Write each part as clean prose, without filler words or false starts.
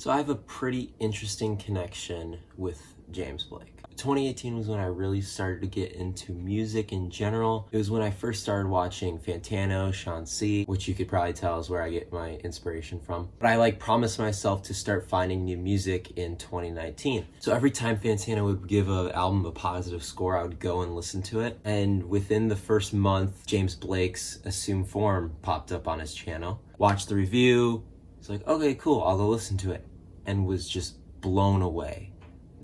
So I have a pretty interesting connection with James Blake. 2018 was when I really started to get into music in general. It was when I first started watching Fantano, Sean C, which you could probably tell is where I get my inspiration from. But I promised myself to start finding new music in 2019. So every time Fantano would give an album a positive score, I would go and listen to it. And within the first month, James Blake's Assume Form popped up on his channel. Watched the review. It's like, okay, cool, I'll go listen to it. And was just blown away.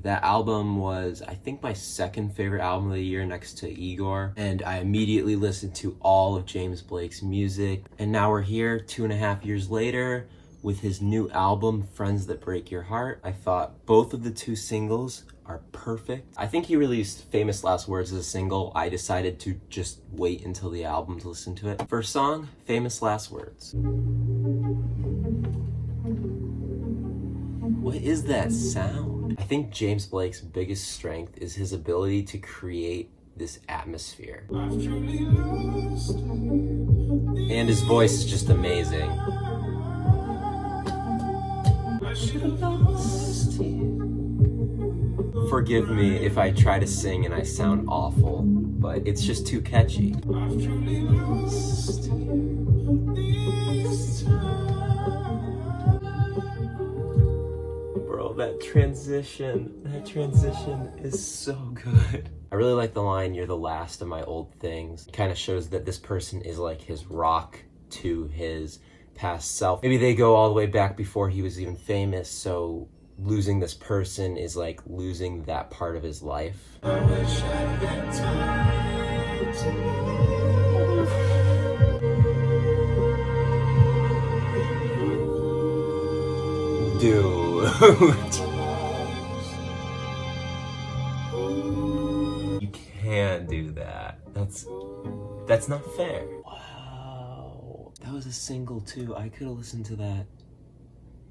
That album was, I think, my second favorite album of the year next to Igor. And I immediately listened to all of James Blake's music. And now we're here 2.5 years later with his new album, Friends That Break Your Heart. I thought both of the two singles are perfect. I think he released Famous Last Words as a single. I decided to just wait until the album to listen to it. First song, Famous Last Words. What is that sound? I think James Blake's biggest strength is his ability to create this atmosphere. And his voice is just amazing. Forgive me if I try to sing and I sound awful, but it's just too catchy. That transition is so good. I really like the line, "You're the last of my old things." It kind of shows that this person is like his rock to his past self. Maybe they go all the way back before he was even famous, so losing this person is like losing that part of his life. I wish I had time to... Dude. You can't do that. That's not fair. Wow. That was a single too. I could have listened to that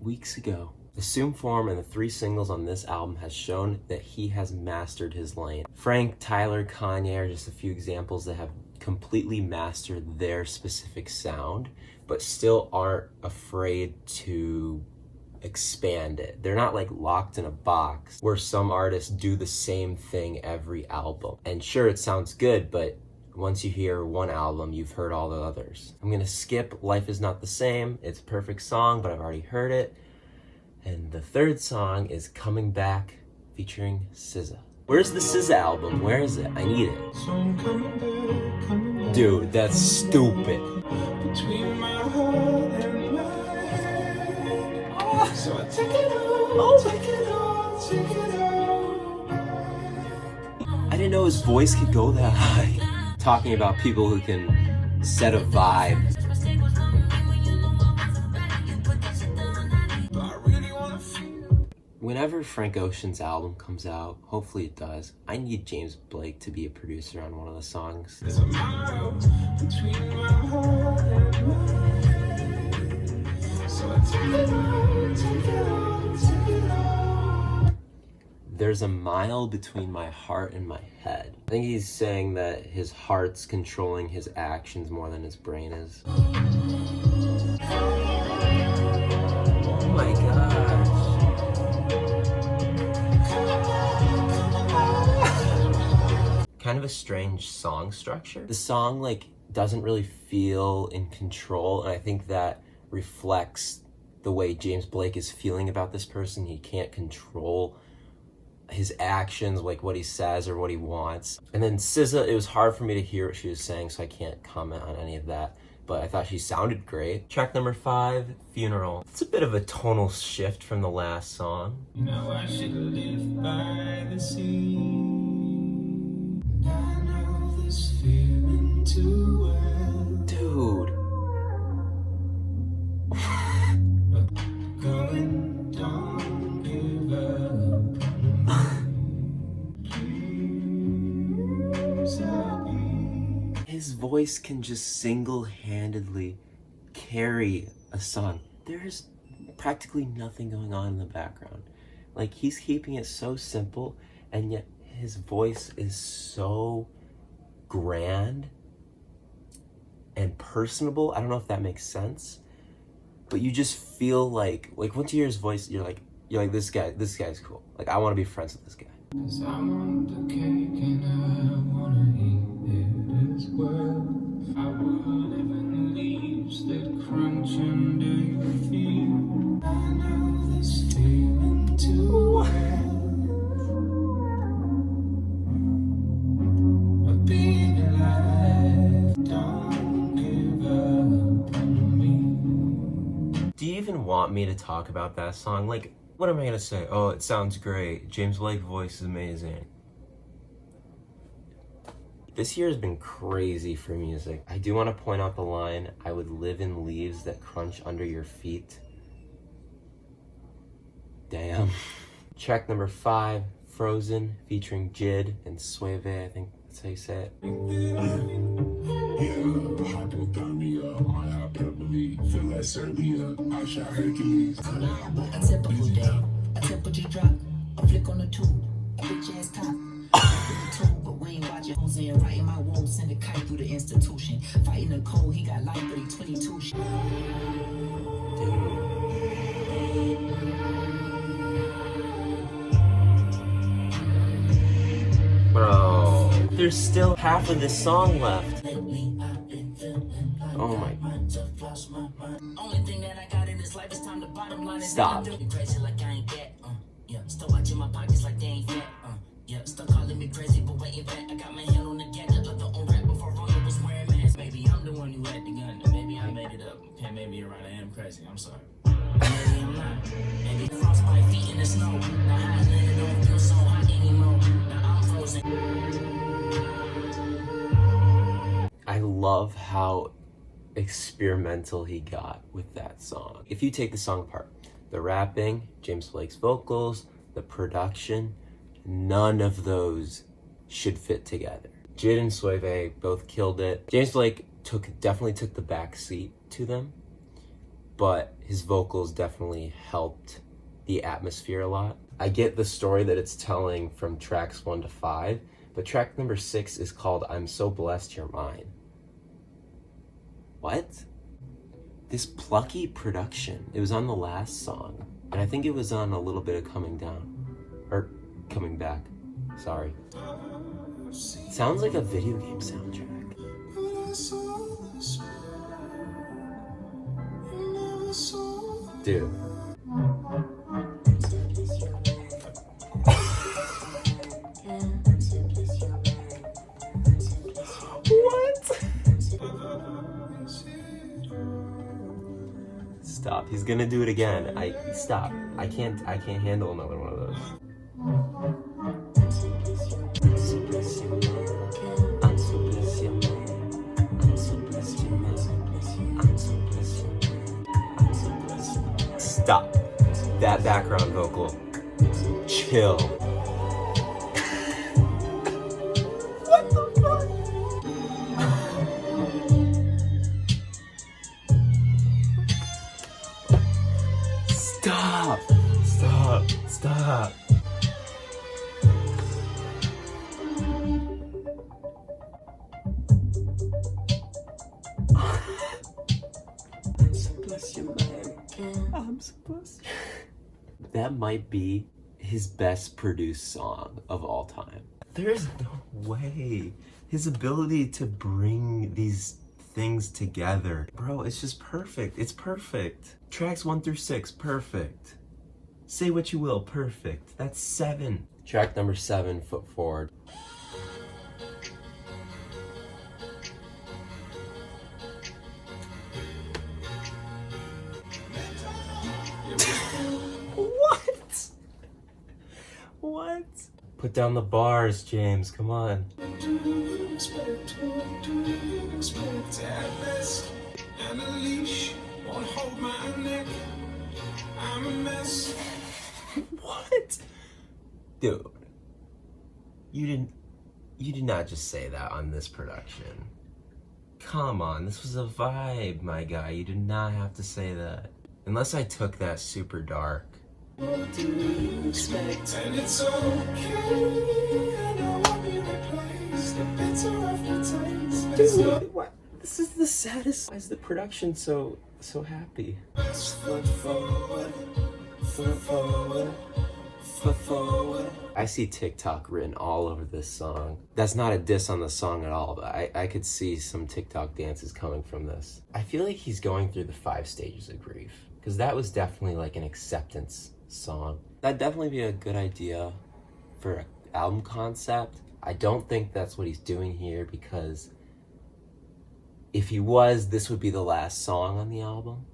weeks ago. Assume Form and the 3 singles on this album has shown that he has mastered his lane. Frank, Tyler, Kanye are just a few examples that have completely mastered their specific sound, but still aren't afraid to expand it. They're not locked in a box where some artists do the same thing every album. And sure, it sounds good, but once you hear one album, you've heard all the others. I'm gonna skip Life Is Not the Same. It's a perfect song, but I've already heard it. And the third song is Coming Back featuring SZA. Where's the SZA album? Where is it? I need it. Dude, that's stupid. Between my heart and my head. So I take it all, take it all, take it all. I didn't know his voice could go that high. Talking about people who can set a vibe. Whenever Frank Ocean's album comes out, hopefully it does, I need James Blake to be a producer on one of the songs. There's a mile between my heart and my head. So I take it all, take it all, take it all. There's a mile between my heart and my head. I think he's saying that his heart's controlling his actions more than his brain is. Oh my gosh. Kind of a strange song structure. The song doesn't really feel in control, and I think that reflects the way James Blake is feeling about this person. He can't control his actions, what he says or what he wants. And then SZA, it was hard for me to hear what she was saying, so I can't comment on any of that, but I thought she sounded great. Track number 5, Funeral. It's a bit of a tonal shift from the last song. You know I should live by the sea. I know this feeling too well. Dude. Going, don't give up. His voice can just single-handedly carry a song. There's practically nothing going on in the background. He's keeping it so simple, and yet his voice is so grand and personable. I don't know if that makes sense, but you just feel like once you hear his voice, you're like this guy's cool. Like, I want to be friends with this guy. 'Cause I want the cake and I wanna eat it as well. I will live in the leaves that crunch under your feet. I know this feeling too well. Of being alive, don't give up on me. Do you even want me to talk about that song? Like, what am I gonna say? Oh, it sounds great. James Blake voice is amazing. This year has been crazy for music. I do want to point out the line, I would live in leaves that crunch under your feet. Damn. Track number 5, Frozen, featuring Jid and Suave, I think that's how you say it. Hypothermia, my hyperbole, feel like Serbia, I shot Hercules. A typical day, a temperature drop, a flick on the tube, a bitch ass top. But we ain't watching Jose and writing my wounds, send a kite through the institution. Fighting the cold, he got life, but he 22. Bro, there's still half of this song left. Oh my. Only thing that I got in this life is time to bottom line. Stop. Crazy like I ain't that. Yeah, still watching my pockets like they ain't fat. Yeah, still calling me crazy, but waiting back. I got my hand on the gadget, left the on rap before Ronald was wearing masks. Maybe I'm the one who had the gun, and maybe I made it up. Okay, maybe you're right, I am crazy. I'm sorry. Maybe I'm not. Maybe frostbite feet in the snow. Now hot land don't feel so hot anymore. Now I'm frozen. I love how experimental he got with that song. If you take the song apart, the rapping, James Blake's vocals, the production, none of those should fit together. Jid and Suave both killed it. James Blake definitely took the back seat to them, but his vocals definitely helped the atmosphere a lot. I get the story that it's telling from tracks 1 to 5, but track number 6 is called I'm So Blessed You're Mine. What? This plucky production. It was on the last song, and I think it was on a little bit of Coming Down. Or Coming Back. Sorry. It sounds like a video game soundtrack. Dude. What? Stop. He's gonna do it again. Stop. I can't handle another one of those. Stop. That background vocal. Chill. What the fuck? Stop. Stop. Stop. I'm supposed to. That might be his best produced song of all time. There's no way. His ability to bring these things together. Bro, it's just perfect. It's perfect. Tracks 1 through 6, perfect. Say What You Will, perfect. That's 7. Track number 7, Foot Forward. What? What? Put down the bars, James. Come on. What do you expect to have this? And a leash won't hold my neck. I'm a mess. What? Dude. You did not just say that on this production. Come on, this was a vibe, my guy. You did not have to say that. Unless I took that super dark. What do you expect? And it's okay. And I won't be replaced. The bitter of your taste. Dude, what? This is the saddest. Why is the production so so happy. Foot forward, foot forward, foot forward. I see TikTok written all over this song. That's not a diss on the song at all, but I could see some TikTok dances coming from this. I feel like he's going through the 5 stages of grief, because that was definitely like an acceptance song. That'd definitely be a good idea for an album concept. I don't think that's what he's doing here, because if he was, this would be the last song on the album.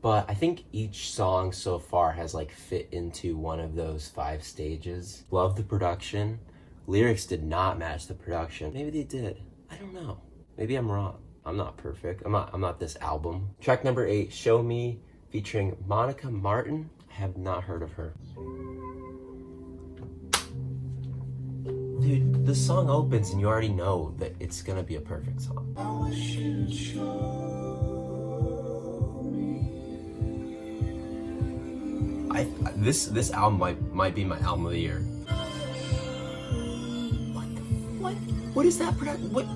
But I think each song so far has like fit into one of those 5 stages. Love the production. Lyrics did not match the production. Maybe they did. I don't know. Maybe I'm wrong. I'm not perfect. I'm not this album. Track number 8, Show Me, featuring Monica Martin. I have not heard of her. Dude, the song opens and you already know that it's gonna be a perfect song. I wish you'd show This album might be my album of the year. What is that production? What?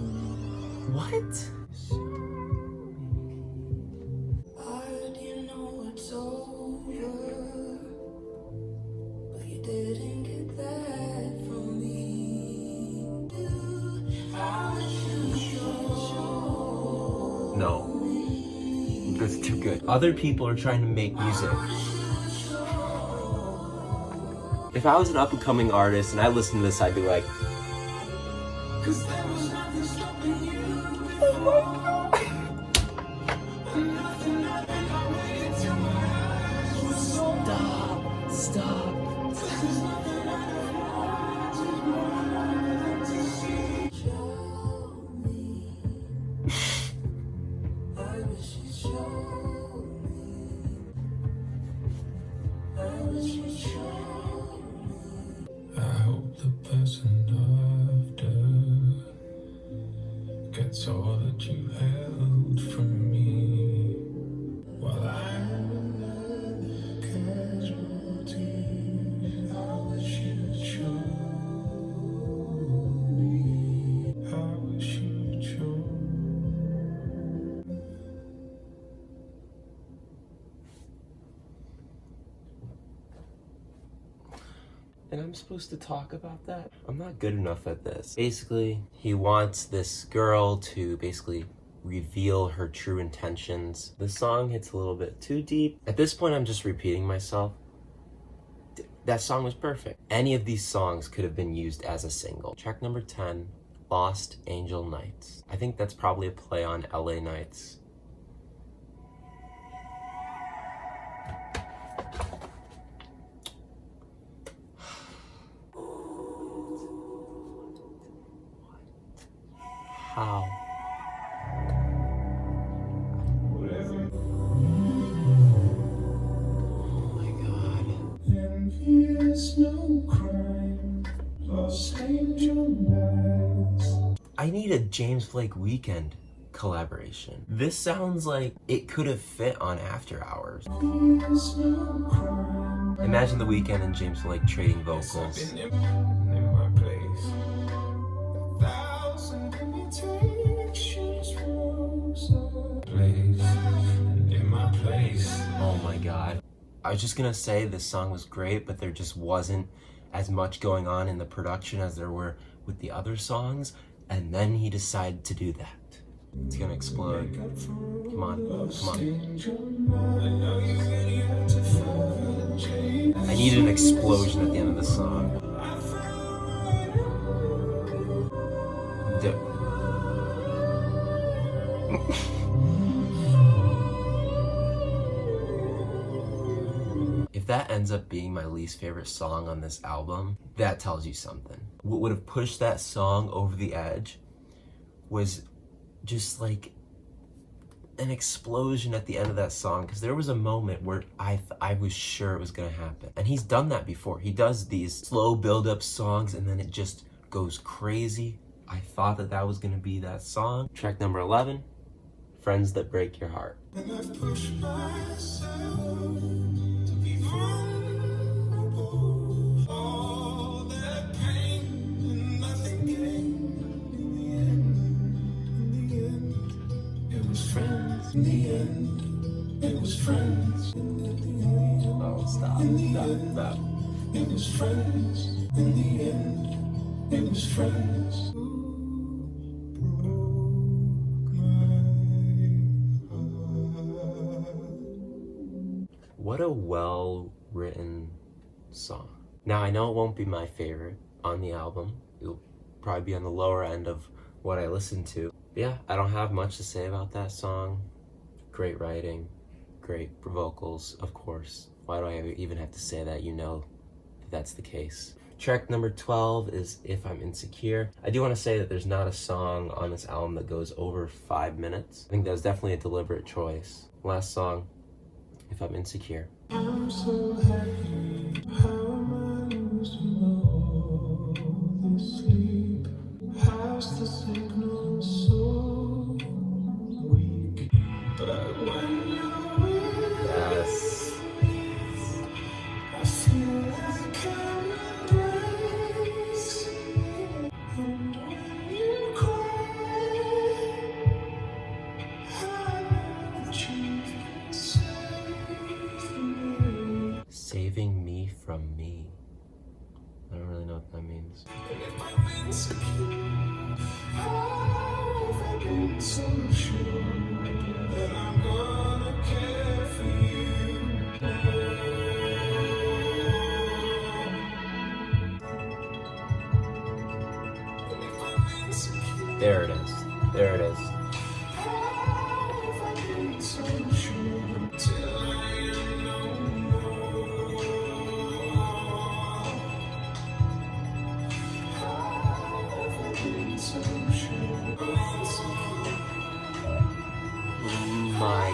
You know it's over, but you didn't get that from me. I wish you'd show. No. That's too good. Other people are trying to make music. If I was an up-and-coming artist and I listened to this, I'd be like, 'Cause there was nothing stopping you. oh my god. Nothing happened, I waited till my eyes were so. Stop. There's nothing I don't want to see. Show me. I wish you'd show me. I wish you'd show me. I hope the person after gets all that you held from me, while I'm the casualty. I wish you'd show me. I wish you'd show me. And I'm supposed to talk about that? I'm not good enough at this. Basically, he wants this girl to basically reveal her true intentions. The song hits a little bit too deep. At this point, I'm just repeating myself. That song was perfect. Any of these songs could have been used as a single. Track number 10, Lost Angel Nights. I think that's probably a play on LA Nights. How? Oh my god. Envious, no crime. Lost angel nights. I need a James Blake Weekend collaboration. This sounds like it could have fit on After Hours. Envious, no crime. Imagine The Weeknd and James Blake trading vocals. In my place. 1,000 invitations rose up. Place. In my place. Oh my god. I was just gonna say this song was great, but there just wasn't as much going on in the production as there were with the other songs, and then he decided to do that. It's gonna explode. Come on, come on. I need an explosion at the end of the song. If that ends up being my least favorite song on this album, that tells you something. What would have pushed that song over the edge was just like an explosion at the end of that song, because there was a moment where I was sure it was gonna happen. And he's done that before. He does these slow build-up songs and then it just goes crazy. I thought that was gonna be that song. Track number 11, Friends That Break Your Heart. And I've pushed myself to be vulnerable. All that pain and nothing came in the end. It was friends in the end. Stop. It was friends. In the end, it was friends. What a well-written song. Now, I know it won't be my favorite on the album. It'll probably be on the lower end of what I listen to. But yeah, I don't have much to say about that song. Great writing, great vocals, of course. Why do I even have to say that? You know that that's the case. Track number 12 is If I'm Insecure. I do want to say that there's not a song on this album that goes over 5 minutes. I think that was definitely a deliberate choice. Last song, If I'm Insecure. I'm so happy. How am I losing all this sleep? How's the signal so weak? But when you're with Yes. I feel like I'm embraced. And when you cry, I know that you can save me. Saving me from me. I don't really know what that means. And if I'm insecure, how have I been so sure that I'm gonna care for you? And if I'm insecure, There it is. There it is. how have I been so sure till I am no more? How have I been so sure I'm insecure? Oh my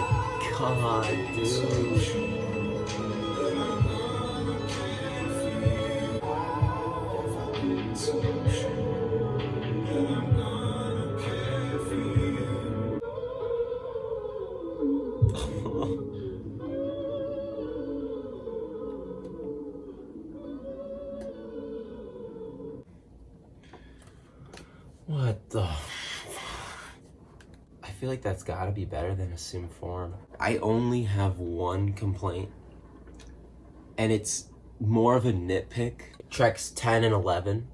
god, dude. What the I feel like that's gotta be better than Assume Form. I only have one complaint, and it's more of a nitpick. Tracks 10 and 11,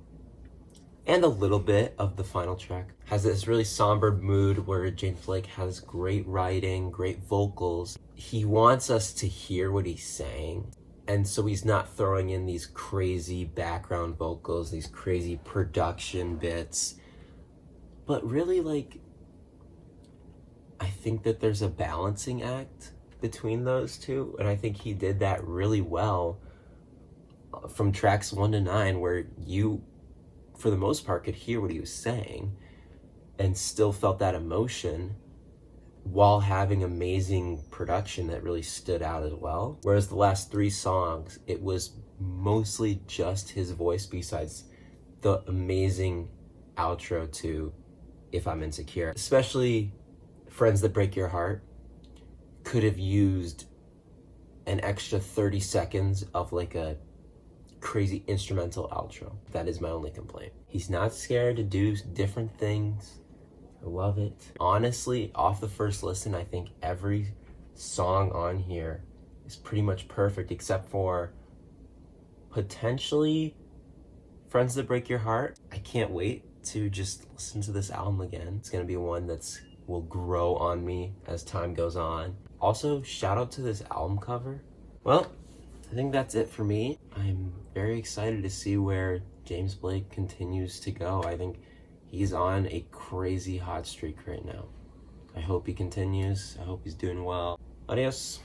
and a little bit of the final track, has this really somber mood where James Blake has great writing, great vocals. He wants us to hear what he's saying, and so he's not throwing in these crazy background vocals, these crazy production bits. But really, like, I think that there's a balancing act between those two, and I think he did that really well from tracks 1 to 9, where you, for the most part, could hear what he was saying and still felt that emotion while having amazing production that really stood out as well. Whereas the last 3 songs, it was mostly just his voice, besides the amazing outro to If I'm Insecure. Especially Friends That Break Your Heart could have used an extra 30 seconds of like a crazy instrumental outro. That is my only complaint. He's not scared to do different things. I love it. Honestly, off the first listen, I think every song on here is pretty much perfect, except for potentially Friends That Break Your Heart. I can't wait to just listen to this album again. It's gonna be one that's will grow on me as time goes on. Also, shout out to this album cover. Well, I think that's it for me. I'm very excited to see where James Blake continues to go. I think he's on a crazy hot streak right now. I hope he continues. I hope he's doing well. Adios.